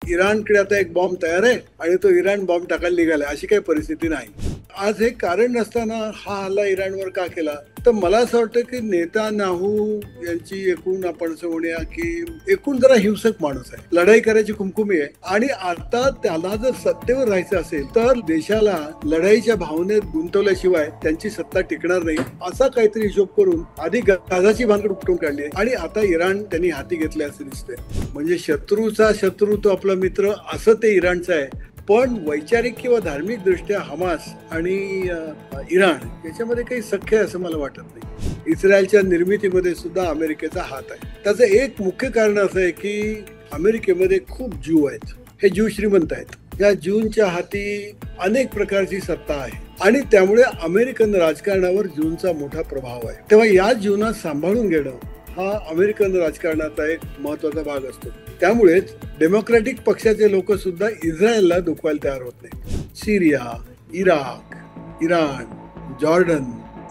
इराणकडे आता एक बॉम्ब तयार आहे आणि तो इराण बॉम्ब टाकायला निघाला, अशी काही परिस्थिती नाही. आज हे कारण नसताना हा हल्ला इराणवर का केला, तर मला असं वाटतं की नेतान्याहू यांची एकूण आपण असं म्हणूया की एकूण जरा हिंसक माणूस आहे, लढाई करायची कुमकुमी आहे आणि आता त्याला जर सत्तेवर राहायचं असेल तर देशाला लढाईच्या भावनेत गुंतवल्याशिवाय त्यांची सत्ता टिकणार नाही, असा काहीतरी हिशोब करून आधी गाजाची भानगड उपटून काढली आणि आता इराण त्यांनी हाती घेतले असं दिसतंय. म्हणजे शत्रूचा शत्रू तो आपला मित्र असं ते इराणचं आहे. पण वैचारिक किंवा धार्मिक दृष्ट्या हमास आणि इराण याच्यामध्ये काही सख्य आहे असं मला वाटत नाही. इस्रायलच्या निर्मितीमध्ये सुद्धा अमेरिकेचा हात आहे. त्याचं एक मुख्य कारण असं आहे की अमेरिकेमध्ये खूप ज्यू आहेत, हे ज्यू श्रीमंत आहेत, या ज्यूंच्या हाती अनेक प्रकारची सत्ता आहे आणि त्यामुळे अमेरिकन राजकारणावर ज्यूंचा मोठा प्रभाव आहे. तेव्हा या ज्यूंना सांभाळून घेणं हा अमेरिकन राजकारणाचा एक महत्वाचा भाग असतो. त्यामुळेच डेमोक्रॅटिक पक्षाचे लोक सुद्धा इस्रायलला दुखवायला तयार होत नाही. Syria, Iraq, Iran, Jordan,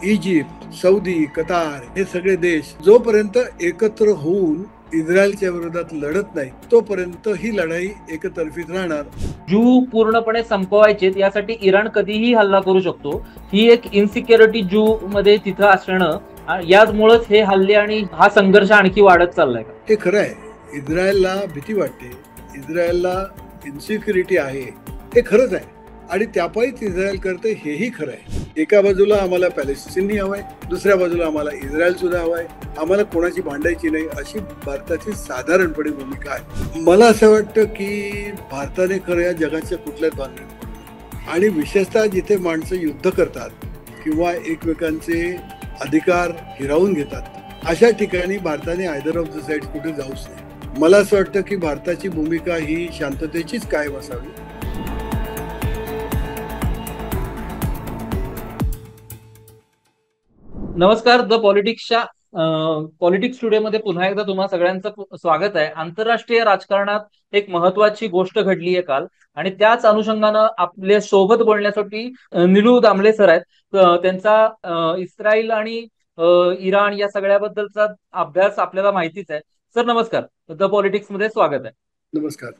Egypt, Saudi, Qatar हे सगळे देश जोपर्यंत एकत्र होऊन इस्रायलच्या विरोधात लढत नाही तोपर्यंत ही लढाई एकतर्फीच राहणार. ज्यू पूर्णपणे संपवायचे यासाठी इराण कधीही हल्ला करू शकतो, ही एक इन्सिक्युरिटी ज्यू मध्ये तिथं असणं, याचमुळेच हे हल्ले आणि हा संघर्ष आणखी वाढत चाललाय. हे खरं आहे, इस्रायलला भीती वाटते, इस्रायलला इन्सिक्युरिटी आहे, हे खरंच आहे आणि त्यापायीच इस्रायल करते, हेही खरं आहे. एका बाजूला आम्हाला पॅलेस्टिनी हवाय, दुसऱ्या बाजूला आम्हाला इस्रायल सुद्धा हवाय, आम्हाला कोणाची भांडायची नाही, अशी भारताची साधारणपणे भूमिका आहे. मला असं वाटतं की भारताने खरं या जगाच्या कुठल्याच भानगडीत आणि विशेषतः जिथे माणसं युद्ध करतात किंवा एकमेकांचे अधिकार हिरावून घेतात अशा ठिकाणी भारताने आयदर ऑफ द साइड कुठे जाऊच नाही. मला असं वाटतं की भारताची भूमिका ही शांततेचीच कायम असावी. नमस्कार, द पॉलिटिक्सच्या पॉलिटिक्स स्टुडिओमध्ये पुन्हा एकदा तुम्हा सगळ्यांचं स्वागत आहे. आंतरराष्ट्रीय राजकारणात एक महत्वाची गोष्ट घडली आहे काल आणि त्याच अनुषंगानं आपल्या सोबत बोलण्यासाठी निलू दामले सर आहेत. त्यांचा इस्रायल आणि इराण या सगळ्याबद्दलचा अभ्यास आपल्याला माहितीच आहे. सर नमस्कार, द पॉलिटिक्स मध्ये स्वागत आहे. नमस्कार.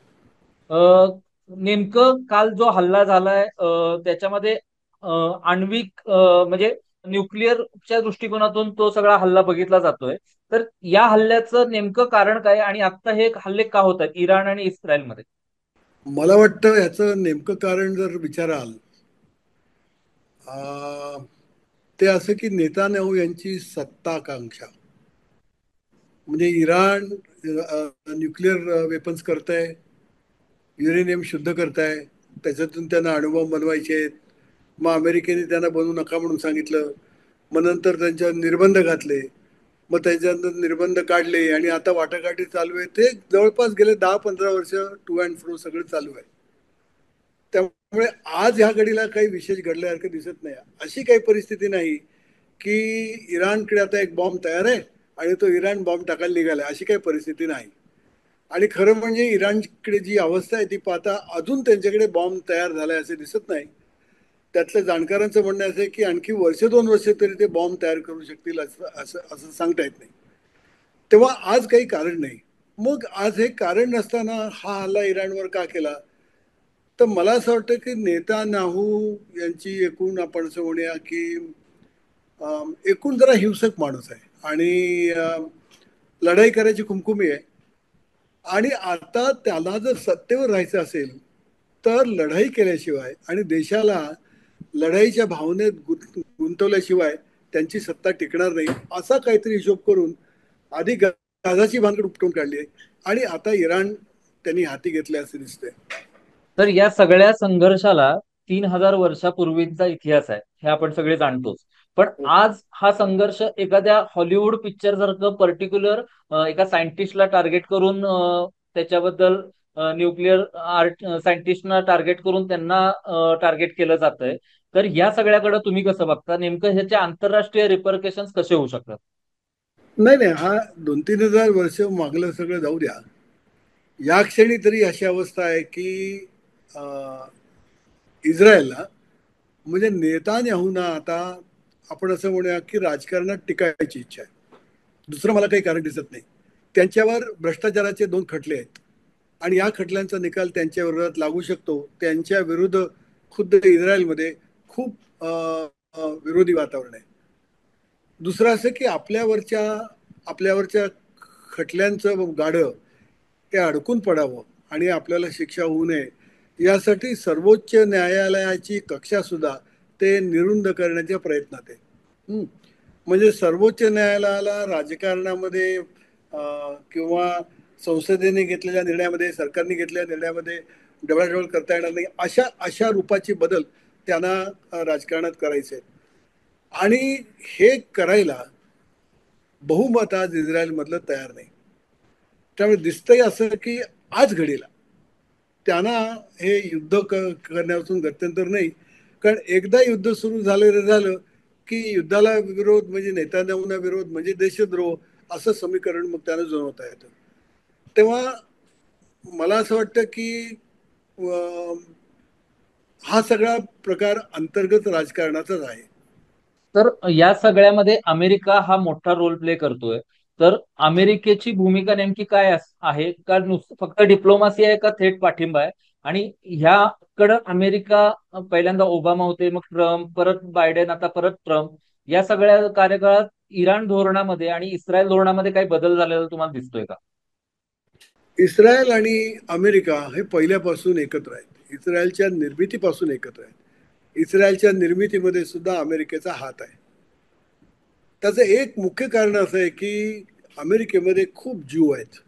नेमकं काल जो हल्ला झालाय त्याच्यामध्ये आण्विक म्हणजे न्यूक्लिअरच्या दृष्टिकोनातून तो सगळा हल्ला बघितला जातोय. तर या हल्ल्याचं नेमकं कारण काय आणि आता हे हल्ले का होत आहेत इराण आणि इस्रायलमध्ये? मला वाटतं याचं नेमकं कारण जर विचाराल ते असं की नेतान्याहू यांची सत्ताकांक्षा, म्हणजे इराण न्यूक्लिअर वेपन्स करताय, युरेनियम शुद्ध करताय, त्याच्यातून त्यांना अणुबॉम्ब बनवायचे आहेत. मग अमेरिकेने त्यांना बनवू नका म्हणून सांगितलं, मग नंतर त्यांच्यावर निर्बंध घातले, मग त्याच्यानंतर निर्बंध काढले आणि आता वाटाघाटी चालू आहे. ते जवळपास गेले 10-15 वर्ष टू अँड फ्रो सगळं चालू आहे. त्यामुळे आज ह्या घडीला काही विशेष घडल्यासारखं दिसत नाही. अशी काही परिस्थिती नाही की इराणकडे आता एक बॉम्ब तयार आहे आणि तो इराण बॉम्ब टाकायला निघाला, अशी काही परिस्थिती नाही. आणि खरं म्हणजे इराणकडे जी अवस्था आहे ती पाहता अजून त्यांच्याकडे बॉम्ब तयार झालाय असे दिसत नाही. त्यातल्या जाणकारांचं म्हणणं असं आहे की आणखी 1-2 वर्ष तरी ते बॉम्ब तयार करू शकतील असं असं असं सांगता येत नाही. तेव्हा आज काही कारण नाही. मग आज हे कारण नसताना हा हल्ला इराणवर का केला, तर मला असं वाटतं की नेतान्याहू यांची एकूण आपण असं म्हणूया की एकूण जरा हिंसक माणूस आहे आणि लढाई करायची कुमकुमी आहे आणि आता त्याला जर सत्तेवर राहायचं असेल तर लढाई केल्याशिवाय आणि देशाला लढाईच्या भावनेत गुंतवल्याशिवाय त्यांची सत्ता टिकणार नाही, असा काहीतरी हिशोब करून आधी गाजाची भानगड उपटून काढली आणि आता इराण त्यांनी हाती घेतले असे दिसते. तर या सगळ्या संघर्षाला 3000 वर्षापूर्वीचा इतिहास आहे हे आपण सगळे जाणतोच. पण आज हा संघर्ष एखाद्या हॉलिवूड पिक्चर सारखं पर्टिक्युलर एका सायंटिस्टला टार्गेट करून त्याच्याबद्दल न्यूक्लिअर आर्ट सायंटिस्टना टार्गेट करून त्यांना टार्गेट केलं जातंय. तर या सगळ्याकडे तुम्ही कसं बघता? नेमकं ह्याचे आंतरराष्ट्रीय रिपरकेशन्स कसे होऊ शकतात? नाही नाही, हा 2-3 हजार वर्ष मागलं सगळं जाऊ द्या. या क्षणी तरी अशी अवस्था आहे की इस्रायलला म्हणजे नेतान्याहूंना आता आपण असं म्हणूया की राजकारणात टिकायची इच्छा आहे. दुसरं मला काही कारण दिसत नाही. त्यांच्यावर भ्रष्टाचाराचे 2 खटले आहेत आणि या खटल्यांचा निकाल त्यांच्या विरोधात लागू शकतो. त्यांच्या विरुद्ध खुद्द इस्रायलमध्ये खूप विरोधी वातावरण आहे. दुसरं असं की आपल्यावरच्या खटल्यांचं गाडं ते अडकून पडावं आणि आपल्याला शिक्षा होऊ नये यासाठी सर्वोच्च न्यायालयाची कक्षा सुद्धा ते निरुंद करण्याच्या प्रयत्नात आहे. म्हणजे सर्वोच्च न्यायालयाला राजकारणामध्ये किंवा संसदेने घेतलेल्या निर्णयामध्ये, सरकारने घेतलेल्या निर्णयामध्ये डबळाडबळ करता येणार नाही, अशा अशा रूपाची बदल त्यांना राजकारणात करायचे आहेत. आणि हे करायला बहुमत आज इस्रायलमधलं तयार नाही. त्यामुळे दिसतंय असं की आज घडीला त्यांना हे युद्ध करण्यापासून गत्यंतर नाही. कारण एकदा युद्ध सुरू झालं की युद्धाला विरोध म्हणजे नेत्यांना विरोध म्हणजे देशद्रोह असं समीकरण मग त्यांना जुळवता येतं. तेव्हा मला असं वाटतं की हा सगळा प्रकार अंतर्गत राजकारणाचाच आहे. तर या सगळ्यामध्ये अमेरिका हा मोठा रोल प्ले करतोय. तर अमेरिकेची भूमिका नेमकी काय आहे? का फक्त डिप्लोमासी आहे का थेट पाठिंबा आहे? आणि ह्याकडं अमेरिका पहिल्यांदा ओबामा होते, मग ट्रम्प, परत बायडेन, आता परत ट्रम्प, या सगळ्या कार्यकाळात इराण धोरणामध्ये आणि इस्रायल धोरणामध्ये काही बदल झालेला तुम्हाला दिसतोय का? इस्रायल आणि अमेरिका हे पहिल्यापासून एकत्र आहेत. इस्रायलच्या निर्मितीपासून एकत्र आहेत. इस्रायलच्या निर्मितीमध्ये सुद्धा अमेरिकेचा हात आहे. त्याचं एक मुख्य कारण असं आहे की अमेरिकेमध्ये खूप ज्यू आहेत.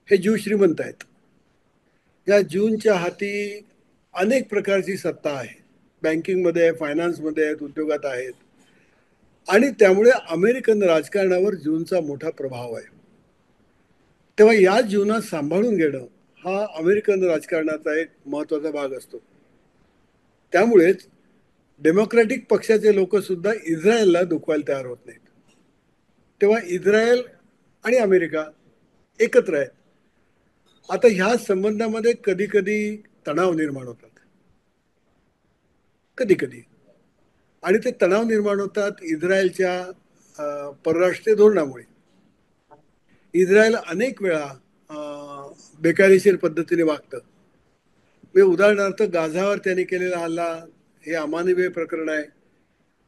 हे ज्यू श्रीमंत आहेत. या ज्यूंच्या हाती अनेक प्रकारची सत्ता आहे. बँकिंगमध्ये आहे, फायनान्समध्ये आहेत, उद्योगात आहेत. आणि त्यामुळे अमेरिकन राजकारणावर ज्यूंचा मोठा प्रभाव आहे. तेव्हा या जीवनात सांभाळून घेणं हा अमेरिकन राजकारणाचा एक महत्वाचा भाग असतो. त्यामुळेच डेमोक्रॅटिक पक्षाचे लोक सुद्धा इस्रायलला दुखवायला तयार होत नाहीत. तेव्हा इस्रायल आणि अमेरिका एकत्र आहेत. आता ह्या संबंधामध्ये कधी कधी तणाव निर्माण होतात, कधी कधी. आणि ते तणाव निर्माण होतात इस्रायलच्या परराष्ट्रीय धोरणामुळे. इस्रायल अनेक वेळा बेकायदेशीर पद्धतीने वागतं. उदाहरणार्थ गाझावर त्यांनी केलेला हल्ला हे अमानवीय प्रकरण आहे.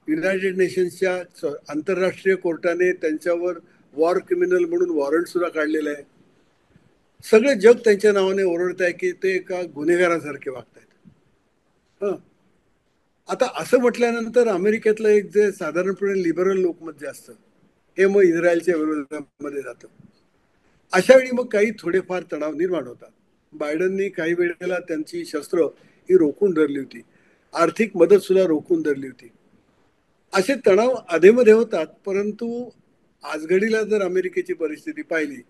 युनायटेड नेशन्सच्या आंतरराष्ट्रीय कोर्टाने त्यांच्यावर वॉर क्रिमिनल म्हणून वॉरंट सुद्धा काढलेलं आहे. सगळे जग त्यांच्या नावाने ओरडत आहे की ते एका गुन्हेगारासारखे वागत आहेत. आता असं म्हटल्यानंतर अमेरिकेतलं एक जे साधारणपणे लिबरल लोकमत जे असतं हे मग इस्रायलच्या विरोधामध्ये जातं. अशा वेळी मग काही थोडेफार तणाव निर्माण होतात. बायडननी काही वेळेला त्यांची शस्त्र ही रोखून धरली होती, आर्थिक मदत सुद्धा रोखून धरली होती. असे तणाव अधेमध्ये होतात. परंतु आजघडीला जर अमेरिकेची परिस्थिती पाहिली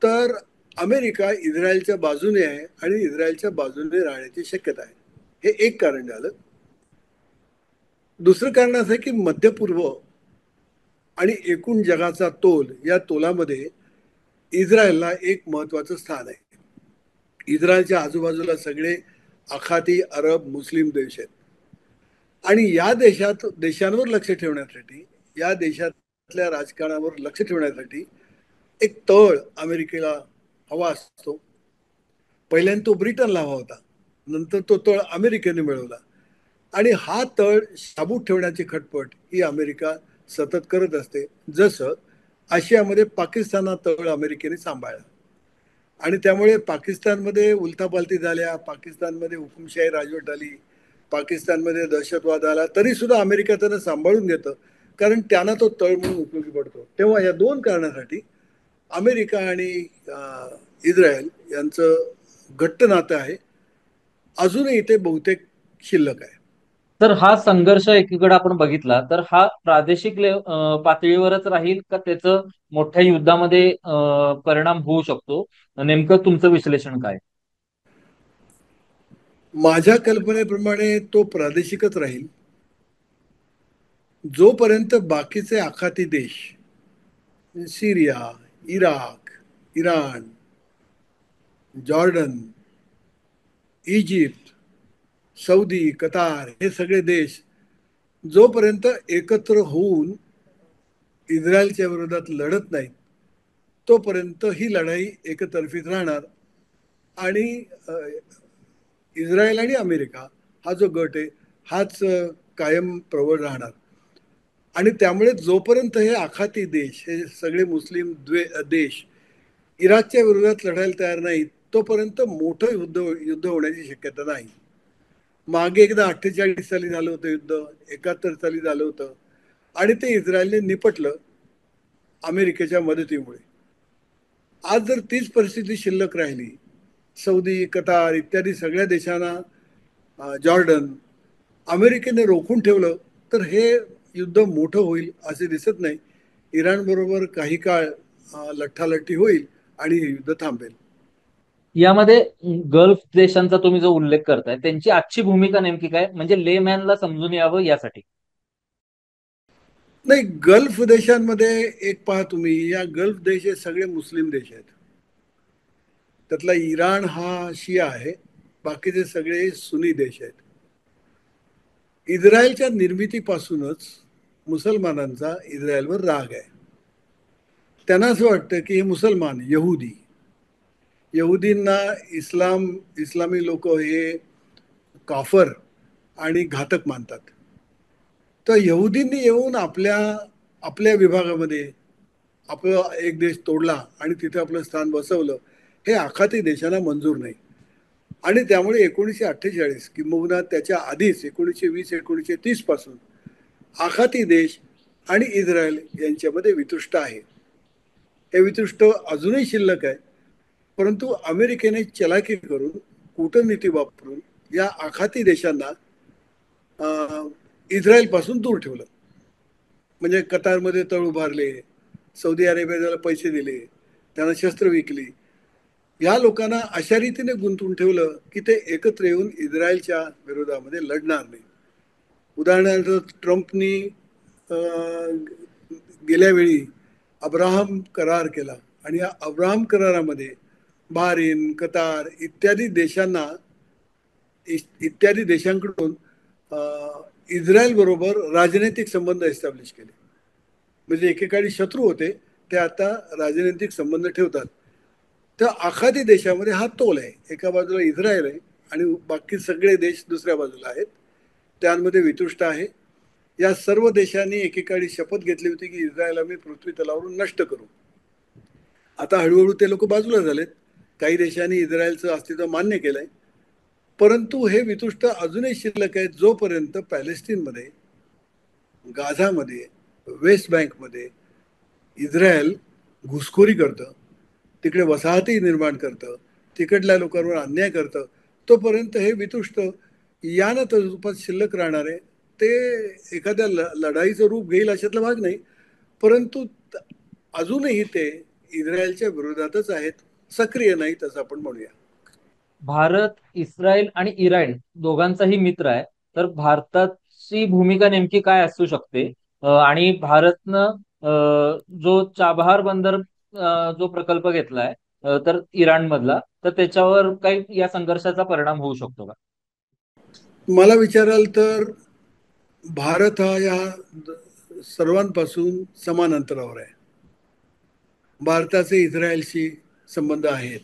तर अमेरिका इस्रायलच्या बाजूने आहे आणि इस्रायलच्या बाजूने राहण्याची शक्यता आहे. हे एक कारण झालं. दुसरं कारण असं आहे की मध्य पूर्व आणि एकूण जगाचा तोल, या तोलामध्ये इस्रायलला एक महत्वाचं स्थान आहे. इस्रायलच्या आजूबाजूला सगळे आखाती अरब मुस्लिम देश आहेत. आणि या देशांवर लक्ष ठेवण्यासाठी, या देशातल्या राजकारणावर लक्ष ठेवण्यासाठी एक तळ अमेरिकेला हवा असतो. पहिल्यांदा तो ब्रिटनला हवा होता, नंतर तो तळ अमेरिकेने मिळवला. आणि हा तळ शाबूत ठेवण्याची खटपट ही अमेरिका सतत करत असते. जसं आशियामध्ये पाकिस्तान तळ अमेरिकेने सांभाळला आणि त्यामुळे पाकिस्तानमध्ये उलथापालथी झाल्या, पाकिस्तानमध्ये हुकुमशाही राजवट आली, पाकिस्तानमध्ये दहशतवाद आला, तरी सुद्धा अमेरिका त्यांना सांभाळून घेतं, कारण त्यांना तो तळ म्हणून उपयोगी पडतो. तेव्हा या दोन कारणासाठी अमेरिका आणि इस्रायल यांचं घट्ट नातं आहे. अजूनही ते बहुतेक शिल्लक आहे. तर हा संघर्ष एकीकडे आपण बघितला तर हा प्रादेशिक पातळीवरच राहील का त्याचं मोठ्या युद्धामध्ये परिणाम होऊ शकतो? नेमकं तुमचं विश्लेषण काय? माझ्या कल्पनेप्रमाणे तो प्रादेशिकच राहील जोपर्यंत बाकीचे आखाती देश, Syria, Iraq, Iran, Jordan, Egypt, Saudi, Qatar हे सगळे देश जोपर्यंत एकत्र होऊन इस्रायलच्या विरोधात लढत नाहीत तोपर्यंत ही लढाई एकतर्फीच राहणार. आणि इस्रायल आणि अमेरिका हा जो गट आहे हाच कायम प्रबळ राहणार. आणि त्यामुळे जोपर्यंत हे आखाती देश, हे सगळे मुस्लिम देश इराकच्या विरोधात लढायला तयार नाहीत, तोपर्यंत मोठं युद्ध होण्याची शक्यता नाही. मागे एकदा 48 साली झालं होतं युद्ध, 71 साली झालं होतं, आणि ते इस्रायलने निपटलं अमेरिकेच्या मदतीमुळे. आज जर तीच परिस्थिती शिल्लक राहिली, सौदी, कतार इत्यादी सगळ्या देशांना, जॉर्डन, अमेरिकेने रोखून ठेवलं, तर हे युद्ध मोठं होईल असे दिसत नाही. इराण बरोबर काही काळ लठ्ठालठ्ठी होईल आणि हे युद्ध थांबेल. यामध्ये गल्फ देशांचा तुम्ही जो उल्लेख करताय त्यांची आजची भूमिका नेमकी काय, म्हणजे लेमॅनला समजून यावं यासाठी. नाही, गल्फ देशांमध्ये एक पहा तुम्ही, या गल्फ देश हे सगळे मुस्लिम देश आहेत. त्यातला इराण हा शिया आहे, बाकीचे सगळे सुनी देश आहेत. इस्रायलच्या निर्मितीपासूनच मुसलमानांचा इस्रायलवर राग आहे. त्यांना असं वाटतं की हे मुसलमान यहुदींना इस्लामी लोक हे काफर आणि घातक मानतात. तर यहुदींनी येऊन आपल्या आपल्या विभागामध्ये आपला एक देश तोडला आणि तिथे आपलं स्थान बसवलं, हे आखाती देशांना मंजूर नाही. आणि त्यामुळे 1948 किंबहुना त्याच्या आधीच 1920 1930 पासून आखाती देश आणि इस्रायल यांच्यामध्ये वितुष्ट आहे. हे वितुष्ट अजूनही शिल्लक आहे. परंतु अमेरिकेने चलाकी करून, कूटनीती वापरून या आखाती देशांना इस्रायलपासून दूर ठेवलं. म्हणजे कतारमध्ये तळ उभारले, सौदी अरेबियाला पैसे दिले, त्यांना शस्त्र विकली. या लोकांना अशा रीतीने गुंतवून ठेवलं की ते एकत्र येऊन इस्रायलच्या विरोधामध्ये लढणार नाही. उदाहरणार्थ ट्रम्पनी गेल्या वेळी अब्राहम करार केला, आणि या अब्राहम करारामध्ये बहारीन, कतार इत्यादी देशांकडून इस्रायल बरोबर राजनैतिक संबंध एस्टॅब्लिश केले. म्हणजे एकेकाळी शत्रू होते, ते आता राजनैतिक संबंध ठेवतात. तर आखाती देशामध्ये हा तोल आहे. एका बाजूला इस्रायल आहे आणि बाकी सगळे देश दुसऱ्या बाजूला आहेत, त्यांमध्ये वितुष्ट आहे. या सर्व देशांनी एकेकाळी शपथ घेतली होती की इस्रायल आम्ही पृथ्वी तलावरून नष्ट करू. आता हळूहळू ते लोक बाजूला झालेत. काही देशांनी इस्रायलचं अस्तित्व मान्य केलंय. परंतु हे वितुष्ट अजूनही शिल्लक आहे जोपर्यंत पॅलेस्टीनमध्ये, गाझामध्ये, वेस्ट बँकमध्ये इस्रायल घुसखोरी करतं, तिकडे वसाहती निर्माण करतं, तिकडल्या लोकांवर अन्याय करतं, तोपर्यंत हे वितुष्ट यानं तर रूपात शिल्लक राहणार आहे. ते एखाद्या लढाईचं रूप घेईल अशातला भाग नाही. परंतु अजूनही ते इस्रायलच्या विरोधातच आहेत, सक्रिय नाहीत असं आपण म्हणूया. भारत, इस्रायल आणि इराण दोघांचाही मित्र आहे. तर भारताची भूमिका नेमकी काय असू शकते? आणि भारतनं जो चाबहार बंदर जो प्रकल्प घेतलाय तर इराण मधला, तर त्याच्यावर काही या संघर्षाचा परिणाम होऊ शकतो का? मला विचाराल तर भारत हा या सर्वांपासून समान अंतरावर आहे. भारताचे इस्रायलशी संबंध आहेत.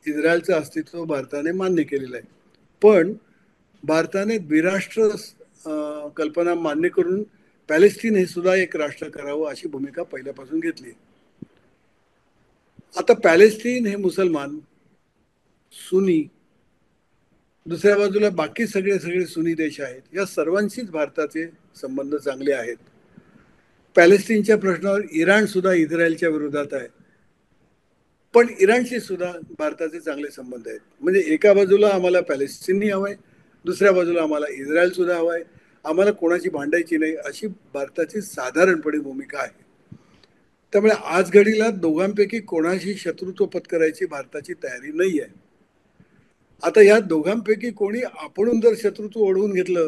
इस्रायलचं अस्तित्व भारताने मान्य केलेलं आहे. पण भारताने द्विराष्ट्र कल्पना मान्य करून पॅलेस्टीन हे सुद्धा एक राष्ट्र करावं अशी भूमिका पहिल्यापासून घेतली. आता पॅलेस्टीन हे मुसलमान, सुनी, दुसऱ्या बाजूला बाकी सगळे सगळे सुनी देश आहेत. या सर्वांशीच भारताचे संबंध चांगले आहेत. पॅलेस्टीनच्या प्रश्नावर इराण सुद्धा इस्रायलच्या विरोधात आहे, पण इराणशी सुद्धा भारताचे चांगले संबंध आहेत. म्हणजे एका बाजूला आम्हाला पॅलेस्टीनही हवंय, दुसऱ्या बाजूला आम्हाला इस्रायल सुद्धा हवाय. आम्हाला कोणाची भांडायची नाही अशी भारताची साधारणपणे भूमिका आहे. त्यामुळे आज घडीला दोघांपैकी कोणाशी शत्रुत्व पत्करायची भारताची तयारी नाही आहे. आता या दोघांपैकी कोणी आपण जर शत्रुत्व ओढवून घेतलं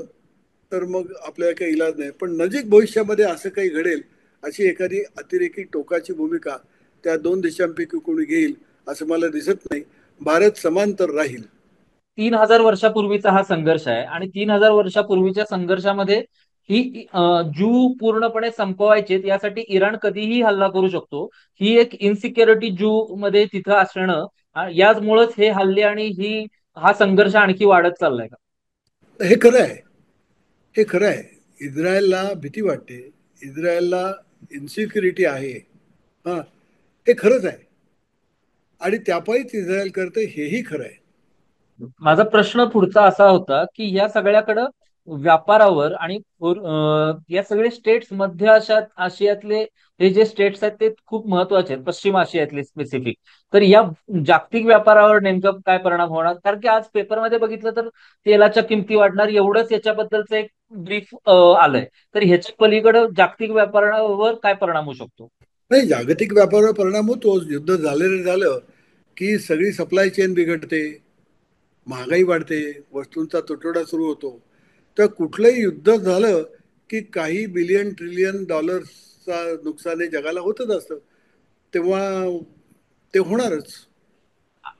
तर मग आपल्याला काही इलाज नाही. पण नजीक भविष्यामध्ये असं काही घडेल अशी एखादी अतिरेकी टोकाची भूमिका त्या दोन देशांपैकी कोणी घेईल असं मला दिसत नाही. भारत समांतर राहील. 3000 वर्षापूर्वीचा हा संघर्ष आहे आणि 3000 वर्षापूर्वीच्या संघर्षामध्ये ही ज्यू पूर्णपणे संपवायचे यासाठी इराण कधीही हल्ला करू शकतो. ही एक इनसिक्युरिटी ज्यू मध्ये तिथं असणं, याचमुळेच हे हल्ले आणि हा संघर्ष आणखी वाढत चाललाय का? हे खरं आहे. हे खरं आहे. इस्रायलला भीती वाटते. इस्रायलला इन्सिक्युरिटी आहे. हा, हे खरंच आहे. आणि त्यापायीच इस्रायल करते हेही खरं आहे. माझा प्रश्न पुढचा असा होता की या सगळ्याकडं व्यापारावर आणि या सगळे स्टेट्स मध्य आशियातले हे जे स्टेट्स आहेत ते खूप महत्वाचे आहेत, पश्चिम आशियातले स्पेसिफिक. तर या जागतिक व्यापारावर नेमकं काय परिणाम होणार? कारण की आज पेपरमध्ये बघितलं तर तेलाच्या किमती वाढणार एवढंच याच्याबद्दलचं एक ब्रीफ आलंय. तर ह्याच्या पलीकडे जागतिक व्यापारावर काय परिणाम होऊ शकतो? नाही, जागतिक व्यापारावर परिणाम होतो. युद्ध झालेलं झालं की सगळी सप्लाय चेन बिघडते, महागाई वाढते, वस्तूंचा तुटवडा सुरू होतो. तर कुठलंही युद्ध झालं की काही बिलियन ट्रिलियन डॉलर्सचा नुकसान हे जगाला होतच असतं. तेव्हा ते होणारच.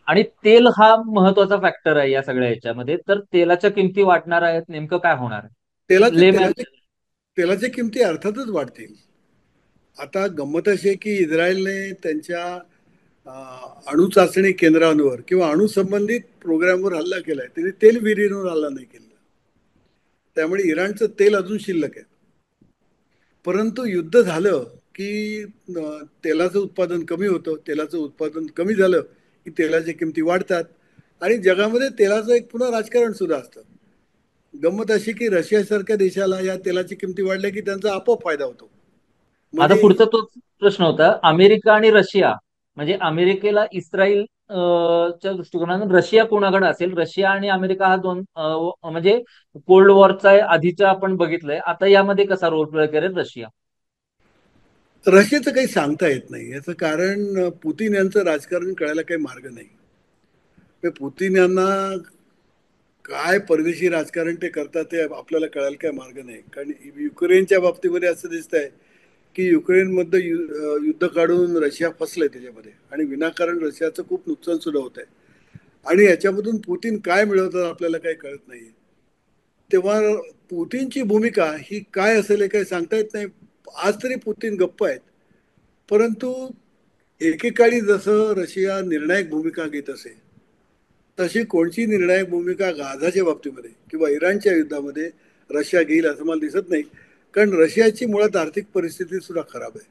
आणि तेल हा महत्वाचा फॅक्टर आहे या सगळ्या ह्याच्यामध्ये. तर तेलाच्या किमती वाढणार आहेत, नेमकं काय होणार आहे? तेलाचे लेमॅन. तेलाचे तेलाच्या किमती अर्थातच वाढतील. आता गंमत अशी आहे की इस्रायलने त्यांच्या अणुचाचणी केंद्रांवर किंवा अणुसंबंधित प्रोग्रामवर हल्ला केलाय. त्यांनी तेल विहिरींवर हल्ला नाही केला. त्यामुळे इराणचं तेल अजून शिल्लक आहे. परंतु युद्ध झालं की तेलाचं उत्पादन कमी होतं. तेलाचं उत्पादन कमी झालं की तेलाच्या किमती वाढतात आणि जगामध्ये तेलाचं एक पुन्हा राजकारण सुद्धा असतं. गंमत अशी की रशियासारख्या देशाला या तेलाची किमती वाढल्या की त्यांचा आपोआप फायदा होतो. माझा म्हणजे पुढचा तोच प्रश्न होता. अमेरिका आणि रशिया, म्हणजे अमेरिकेला इस्रायल च्या दृष्टिकोनातून रशिया कोणाकडे असेल? रशिया आणि अमेरिका हा दोन म्हणजे कोल्ड वॉरचा आधीचा आपण बघितलंय. आता यामध्ये कसा रोल प्ले करेल रशिया? रशियाचं काही सांगता येत नाही. याचं कारण पुतीन यांचं राजकारण कळायला काही मार्ग नाही. पुतीन यांना काय परदेशी राजकारण ते करतात ते आपल्याला कळायला काय मार्ग नाही. कारण युक्रेनच्या बाबतीमध्ये असं दिसत आहे की युक्रेनमध्ये युद्ध काढून रशिया फसलंय त्याच्यामध्ये आणि विनाकारण रशियाचं खूप नुकसान सुद्धा होत आहे. आणि याच्यामधून पुतीन काय मिळवतात आपल्याला काही कळत नाही. तेव्हा पुतीनची भूमिका ही काय असेल हे काही सांगता येत नाही. आज तरी पुतीन गप्प आहेत. परंतु एकेकाळी जसं रशिया निर्णायक भूमिका घेत असे तशी कोणची निर्णायक भूमिका गाझाच्या बाबतीमध्ये किंवा इराणच्या युद्धामध्ये रशिया घेईल असं मला दिसत नाही. कारण रशियाची मुळात आर्थिक परिस्थिती सुद्धा खराब आहे.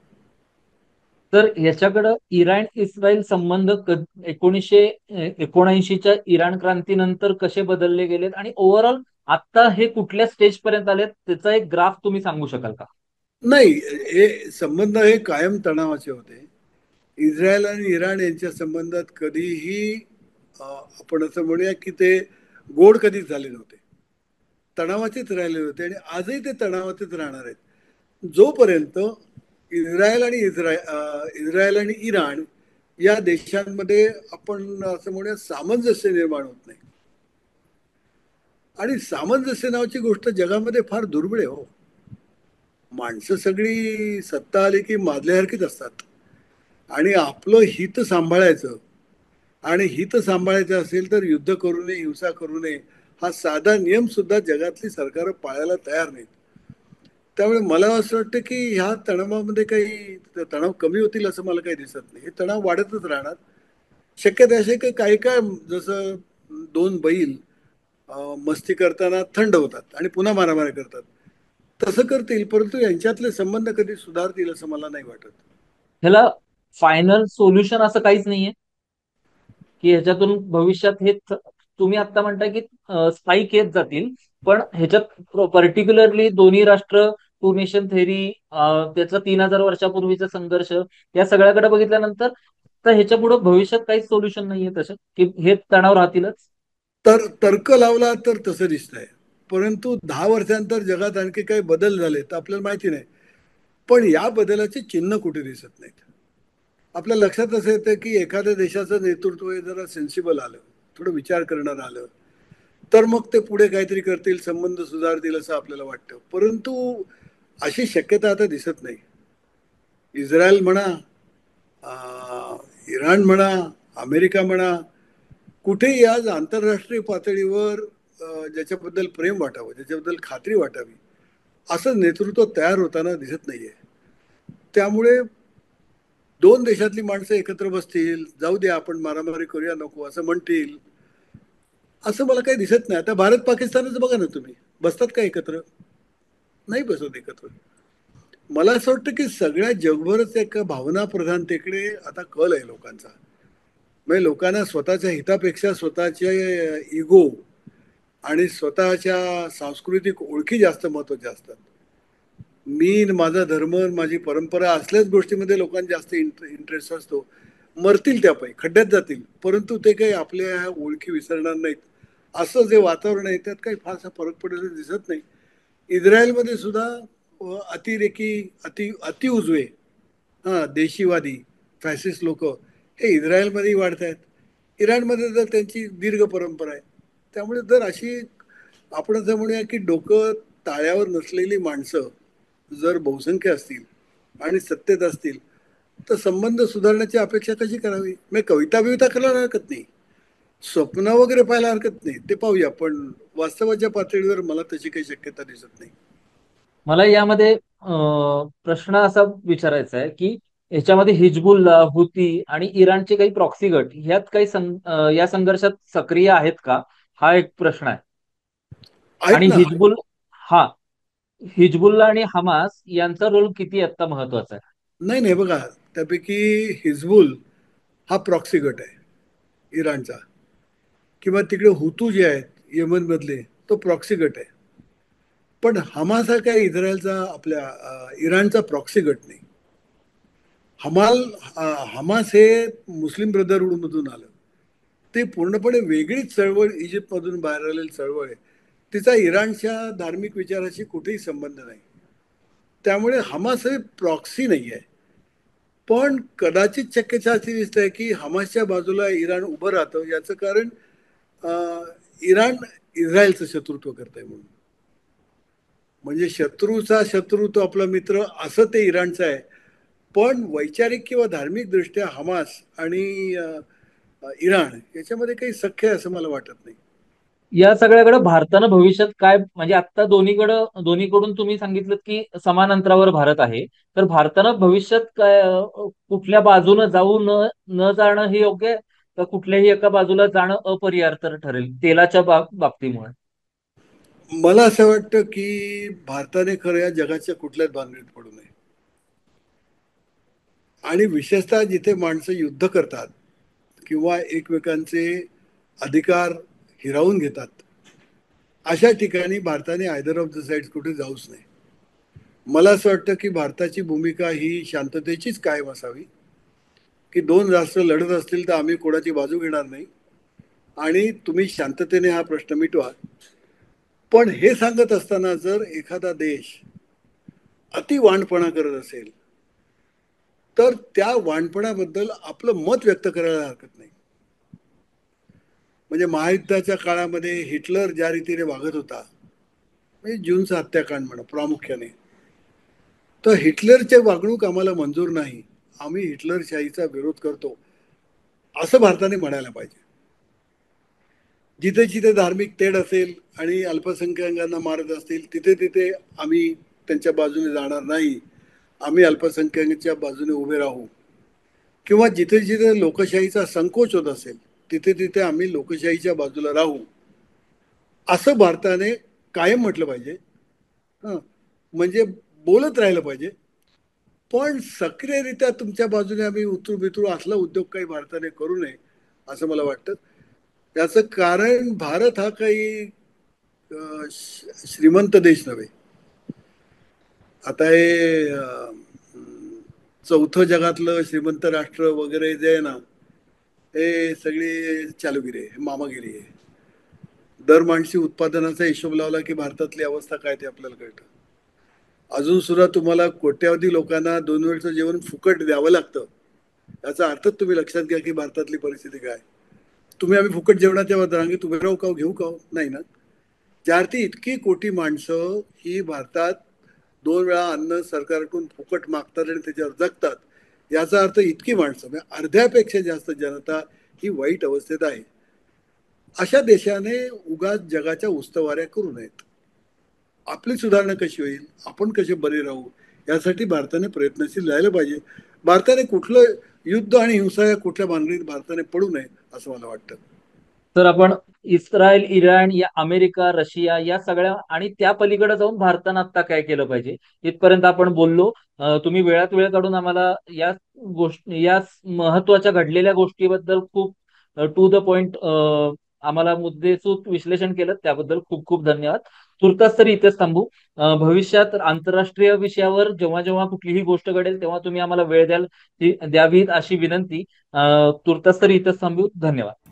तर ह्याच्याकडं इराण इस्रायल संबंध 1979च्या इराण क्रांतीनंतर कसे बदलले गेलेत आणि ओव्हरऑल आता हे कुठल्या स्टेज पर्यंत आलेत त्याचा एक ग्राफ तुम्ही सांगू शकाल का? नाही, हे संबंध हे कायम तणावाचे होते. इस्रायल आणि इराण यांच्या संबंधात कधीही आपण असं म्हणूया की ते गोड कधीच झाले नव्हते. तणावाचेच राहिले होते आणि आजही ते तणावाचेच राहणार आहेत. जोपर्यंत इस्रायल आणि इराण या देशांमध्ये आपण असं म्हणूया सामंजस्य निर्माण होत नाही. आणि सामंजस्य नावाची गोष्ट जगामध्ये फार दुर्मिळ आहे हो. माणसं सगळी सत्ता आली की माजल्यासारखीच असतात. आणि आपलं हित सांभाळायचं आणि हित सांभाळायचं असेल तर युद्ध करू नये, हिंसा करू नये हा साधा नियम सुद्धा जगातली सरकारं पाळायला तयार नाहीत. त्यामुळे मला असं वाटतं की ह्या तणावामध्ये काही तणाव कमी होतील असं मला काही दिसत नाही. हे तणाव वाढतच राहणार. शक्यता असे की काही काय जसं दोन बैल मस्ती करताना थंड होतात आणि पुन्हा मारामारी करतात. तसं करतील, परंतु यांच्यातले संबंध कधी सुधारतील असं मला नाही वाटत. ह्याला फायनल सोल्युशन असं काहीच नाहीये की ह्याच्यातून भविष्यात तुम्ही आता म्हणताय की स्पाईक येत जातील, पण ह्याच्यात पर्टिक्युलरली दोन्ही राष्ट्र, टू नेशन थेरी, त्याचा 3000 वर्षापूर्वीचा संघर्ष, या सगळ्याकडे बघितल्यानंतर तर ह्याच्या पुढे भविष्यात काहीच सोल्युशन नाहीये तसं, की हे तणाव राहतीलच. तर तर्क लावला तर तसं दिसतंय. परंतु 10 वर्षांतर जगात आणखी काही बदल झाले तर आपल्याला माहिती नाही. पण या बदलाचे चिन्ह कुठे दिसत नाहीत. आपल्या लक्षात असं येतं की एखाद्या देशाचं नेतृत्व हे जरा सेन्सिबल आलं, थोडं विचार करणार आलं, तर मग ते पुढे काहीतरी करतील, संबंध सुधारतील असं आपल्याला वाटतं. परंतु अशी शक्यता आता दिसत नाही. इस्रायल म्हणा, इराण म्हणा, अमेरिका म्हणा, कुठेही आज आंतरराष्ट्रीय पातळीवर ज्याच्याबद्दल प्रेम वाटावं, ज्याच्याबद्दल खात्री वाटावी, असं नेतृत्व तयार होताना दिसत नाहीये. त्यामुळे दोन देशातली माणसं एकत्र बसतील, जाऊ द्या आपण मारामारी करूया नको असं म्हणतील, असं मला काही दिसत नाही. आता भारत पाकिस्तानच बघा ना तुम्ही, बसतात का एकत्र? नाही बसत एकत्र. मला असं वाटतं की सगळ्या जगभरच एक भावना प्रधानतेकडे आता कल आहे लोकांचा. म्हणजे लोकांना स्वतःच्या हितापेक्षा स्वतःचे इगो आणि स्वतःच्या सांस्कृतिक ओळखी जास्त महत्वाच्या असतात. मी माझा धर्म माझी परंपरा असल्याच गोष्टीमध्ये लोकांना जास्त इंटरेस्ट असतो. मरतील त्यापायी खड्ड्यात जातील, परंतु ते काही आपल्या ओळखी विसरणार नाहीत. असं जे वातावरण आहे त्यात काही फारसा फरक पडलेला दिसत नाही. इस्रायलमध्ये सुद्धा अतिरेकी अति उजवे देशीवादी फॅसिस्ट लोक हे इस्रायलमध्ये वाढत आहेत. इराणमध्ये तर त्यांची दीर्घ परंपरा आहे. त्यामुळे जर अशी आपण असं म्हणूया की डोकं ताळ्यावर नसलेली माणसं जर बहुसंख्य असतील आणि सत्तेत असतील तर संबंध सुधारण्याची अपेक्षा कशी करावी? मी कविता बिविता करायला हरकत नाही, स्वप्न वगैरे पाहायला हरकत नाही, ते पाहूया, पण वास्तवाच्या पातळीवर मला तशी काही शक्यता दिसत नाही. मला यामध्ये प्रश्न असा विचारायचा आहे की याच्यामध्ये हिजबुल्ला, हुती आणि इराणचे काही प्रॉक्सी गट ह्यात काही या संघर्षात सक्रिय आहेत का? हा एक प्रश्न आहे. आहेत आणि ना. हा हिजबुल्ला आणि हमास यांचा रोल किती आता महत्वाचा आहे? नाही नाही बघा, त्यापैकी हिजबुल हा प्रॉक्सी गट आहे इराणचा, किंवा तिकडे हुतू जे आहेत येमन मधले तो प्रॉक्सी गट आहे. पण हमास हा काय इस्रायलचा आपल्या इराणचा प्रॉक्सी गट नाही. हमाल हमास हे मुस्लिम ब्रदरहूड मधून आलं. ते पूर्णपणे वेगळीच चळवळ, इजिप्तमधून बाहेर आलेली चळवळ आहे. तिचा इराणच्या धार्मिक विचाराशी कुठेही संबंध नाही. त्यामुळे हमास हे प्रॉक्सी नाही आहे. पण कदाचित शक्यता अशी दिसत आहे की हमासच्या बाजूला इराण उभं राहतं, याचं कारण इराण इस्रायलचं शत्रुत्व करत आहे म्हणून. म्हणजे शत्रूचा शत्रू तो आपला मित्र असं ते इराणचं आहे. पण वैचारिक किंवा धार्मिक दृष्ट्या हमास आणि इराण याच्यामध्ये काही सख्य आहे असं मला वाटत नाही. या सगळ्याकडे भारतानं भविष्यात काय, म्हणजे आता दोन्हीकडून तुम्ही सांगितलं की समान अंतरावर भारत आहे, तर भारतानं भविष्यात काय कुठल्या बाजूनं जाऊ न जाणं हे योग्य आहे का कुठल्याही एका बाजूला जाणं अपरिहार्य ठरेल तेलाच्या बाबतीमुळे? मला असं वाटतं की भारताने खरं या जगाच्या कुठल्याच भानगडीत पडू नये. आणि विशेषतः जिथे माणसं युद्ध करतात किंवा एकमेकांचे अधिकार हिरावून घेतात, अशा ठिकाणी भारताने आयदर ऑफ द साइड्स कुठे जाऊच नाही. मला असं वाटतं की भारताची भूमिका ही शांततेचीच कायम असावी, की दोन राष्ट्र लढत असतील तर आम्ही कोणाची बाजू घेणार नाही आणि तुम्ही शांततेने हा प्रश्न मिटवा. पण हे सांगत असताना जर एखादा देश अति वाणपणा करत असेल तर त्या वाणपणाबद्दल आपलं मत व्यक्त करायला हरकत नाही. म्हणजे महायुद्धाच्या काळामध्ये हिटलर ज्या रीतीने वागत होता, म्हणजे जूनचा हत्याकांड म्हणा प्रामुख्याने, तर हिटलरचे वागणूक आम्हाला मंजूर नाही, आम्ही हिटलरशाहीचा विरोध करतो, असं भारताने म्हणायला पाहिजे. जिथे जिथे धार्मिक तेढ असेल आणि अल्पसंख्याकांना मारत असतील तिथे तिथे आम्ही त्यांच्या बाजूने जाणार नाही, आम्ही अल्पसंख्याकांच्या बाजूने उभे राहू. किंवा जिथे जिथे लोकशाहीचा संकोच होत असेल तिथे तिथे आम्ही लोकशाहीच्या बाजूला राहू, असं भारताने कायम म्हटलं पाहिजे. हं, म्हणजे बोलत राहिलं पाहिजे. पण सक्रियरित्या तुमच्या बाजूने आम्ही उतरू बितरू असला उद्योग काही भारताने करू नये असं मला वाटतं. त्याचं कारण भारत हा काही श्रीमंत देश नव्हे. आता हे चौथं जगातलं श्रीमंत राष्ट्र वगैरे जे आहे ना, हे सगळी चालूगिरी आहे, मामागिरी आहे. दर माणशी उत्पादनाचा हिशोब लावला की भारतातली अवस्था काय ते आपल्याला कळतं. अजून सुद्धा तुम्हाला कोट्यावधी लोकांना 2 वेळचं जेवण फुकट द्यावं लागतं. याचा अर्थच तुम्ही लक्षात घ्या की भारतातली परिस्थिती काय. तुम्ही आम्ही फुकट जेवणाच्या रांगेत उभे राहू का, घेऊ का? नाही ना. ज्या अर्थी इतकी कोटी माणसं ही भारतात 2 वेळा अन्न सरकारकडून फुकट मागतात आणि त्याच्यावर जगतात, याचा अर्थ इतकी माणसं म्हणजे अर्ध्यापेक्षा जास्त जनता ही वाईट अवस्थेत आहे. अशा देशाने उगाच जगाच्या उस्तवाऱ्या करू नयेत. आपली सुधारणा कशी होईल, आपण कसे बरे राहू, यासाठी भारताने प्रयत्नशील राहायला पाहिजे. भारताने कुठलं युद्ध आणि हिंसा या कुठल्या भानगडीत भारताने पडू नये असं मला वाटतं. तर आपण इस्रायल, इराण, या अमेरिका, रशिया या सगळ्या आणि त्या पलीकडे जाऊन भारतानं आता काय केलं पाहिजे इथपर्यंत आपण बोललो. तुम्ही वेळात वेळ काढून आम्हाला या गोष्टी, या महत्वाच्या घडलेल्या गोष्टीबद्दल खूप टू द पॉइंट आम्हाला मुद्देसूद विश्लेषण केलं, त्याबद्दल खूप खूप धन्यवाद. तुर्तास तरी इथेच थांबू. भविष्यात आंतरराष्ट्रीय विषयावर जेव्हा जेव्हा कुठलीही गोष्ट घडेल तेव्हा तुम्ही आम्हाला वेळ द्यावी अशी विनंती. तुर्तास तरी इथेच थांबू. धन्यवाद.